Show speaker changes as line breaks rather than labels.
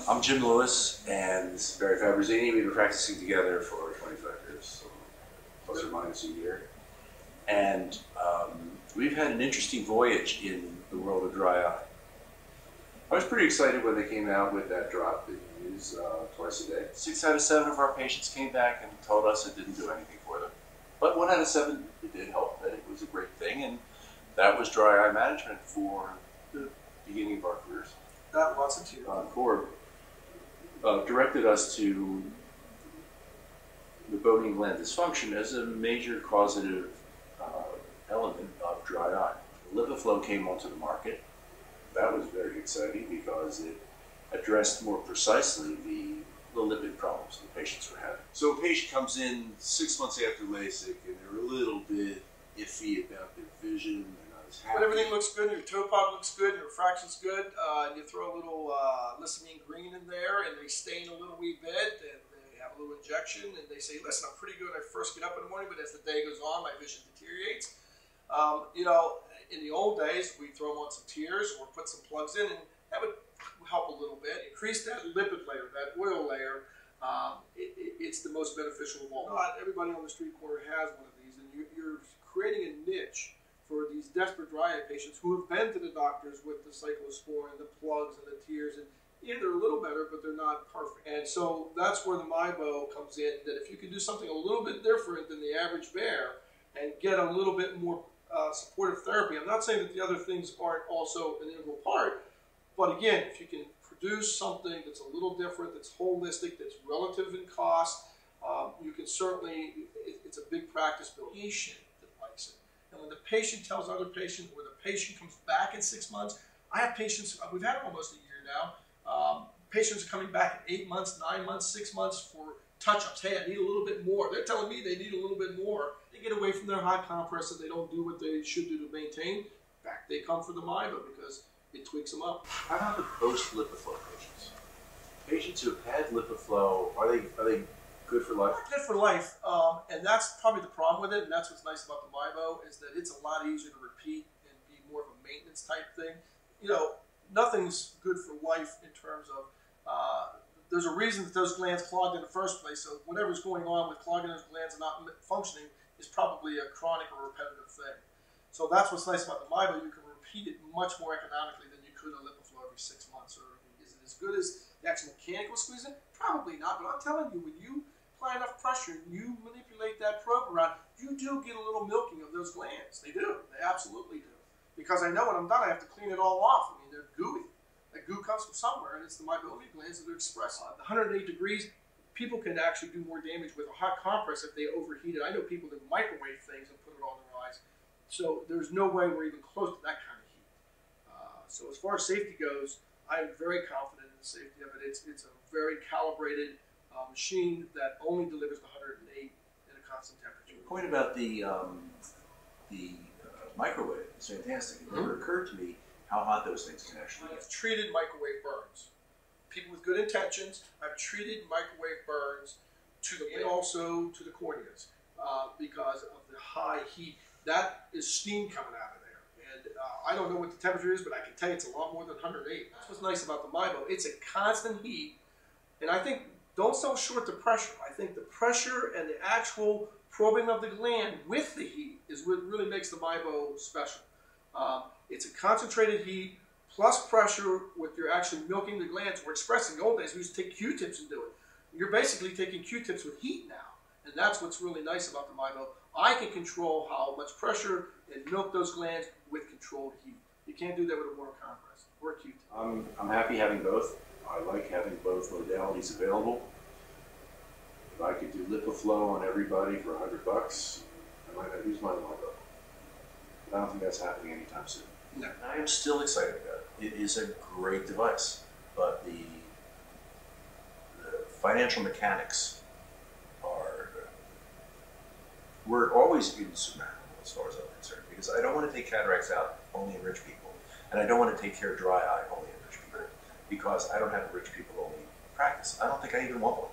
I'm Jim Lewis and Barry Fabriziani. We've been practicing together for 25 years, so plus or minus a year. And we've had an interesting voyage in the world of dry eye. I was pretty excited when they came out with that drop that you use twice a day. 6 out of 7 of our patients came back and told us it didn't do anything for them. But 1 out of 7, it did help, that it was a great thing, and that was dry eye management for the beginning of our careers.
That wasn't too
Core directed us to Meibomian Gland Dysfunction as a major causative element of dry eye. LipiFlow came onto the market. That was very exciting because it addressed more precisely the lipid problems the patients were having. So a patient comes in 6 months after LASIK and they're a little bit iffy about their vision.
When everything looks good, your toe pod looks good, your refraction's good, and you throw a little lissamine green in there, and they stain a little wee bit, and they have a little injection, and they say, listen, I'm pretty good when I first get up in the morning, but as the day goes on, my vision deteriorates. You know, in the old days, we'd throw them on some tears or put some plugs in, and that would help a little bit. Increase that lipid layer, that oil layer. It's the most beneficial of all. Not everybody on the street corner has one of these, and you're creating a niche for these desperate dry eye patients who have been to the doctors with the cyclosporin, the plugs, and the tears, and yeah, they're a little better, but they're not perfect. And so that's where the MIBO comes in, that if you can do something a little bit different than the average bear and get a little bit more supportive therapy. I'm not saying that the other things aren't also an integral part, but again, if you can produce something that's a little different, that's holistic, that's relative in cost, you can certainly, it's a big practice builder. Patient that likes it. And when the patient tells other patients, or the patient comes back in 6 months, I have patients, we've had almost a year now, patients are coming back in 8 months, 9 months, 6 months for touch-ups. Hey, I need a little bit more. They're telling me they need a little bit more. They get away from their high compress and they don't do what they should do to maintain. Back they come for the MIBO because it tweaks them up.
How about the post-LipiFlow patients? Patients who have had LipiFlow, are they good for life?
Good for life, and that's probably the problem with it, and that's what's nice about the MIBO, is that it's a lot easier to repeat and be more of a maintenance type thing. You know, nothing's good for life in terms of, there's a reason that those glands clogged in the first place, so whatever's going on with clogging those glands and not functioning is probably a chronic or repetitive thing. So that's what's nice about the MIBO, you can repeat it much more economically than you could a LipiFlow every 6 months. Or is it as good as the actual mechanical squeezing? Probably not, but I'm telling you, when you apply enough pressure and you manipulate that probe around, you do get a little milking of those glands. They do. They absolutely do. Because I know when I'm done, I have to clean it all off. I mean, they're gooey. That goo comes from somewhere, and it's the Meibomian glands that are expressing. The 108 degrees, people can actually do more damage with a hot compress if they overheat it. I know people that microwave things and put it on their eyes. So there's no way we're even close to that kind of heat. So as far as safety goes, I'm very confident in the safety of it. It's a very calibrated machine that only delivers the 108 at a constant temperature.
The point about the microwave is fantastic. It never occurred to me how hot those things can actually get.
I've treated microwave burns. People with good intentions, I've treated microwave burns to the and also to the corneas because of the high heat. That is steam coming out of there. And I don't know what the temperature is, but I can tell you it's a lot more than 108. That's what's nice about the MIBO. It's a constant heat. And I think, don't sell short the pressure. I think the pressure and the actual probing of the gland with the heat is what really makes the MIBO special. It's a concentrated heat plus pressure with you're actually milking the glands. We're expressing. In the old days, we used to take Q-tips and do it. You're basically taking Q-tips with heat now. And that's what's really nice about the MIBO. I can control how much pressure and milk those glands with controlled heat. You can't do that with a warm compress or a Q-tip.
I'm happy having both. I like having both modalities available. If I could do LipiFlow on everybody for $100, I might not use my MIBO. But I don't think that's happening anytime soon.
No.
I am still excited about it. It is a great device, but the financial mechanics we're always insurmountable as far as I'm concerned, because I don't want to take cataracts out only in rich people, and I don't want to take care of dry eye only in rich people, because I don't have a rich people only practice. I don't think I even want one.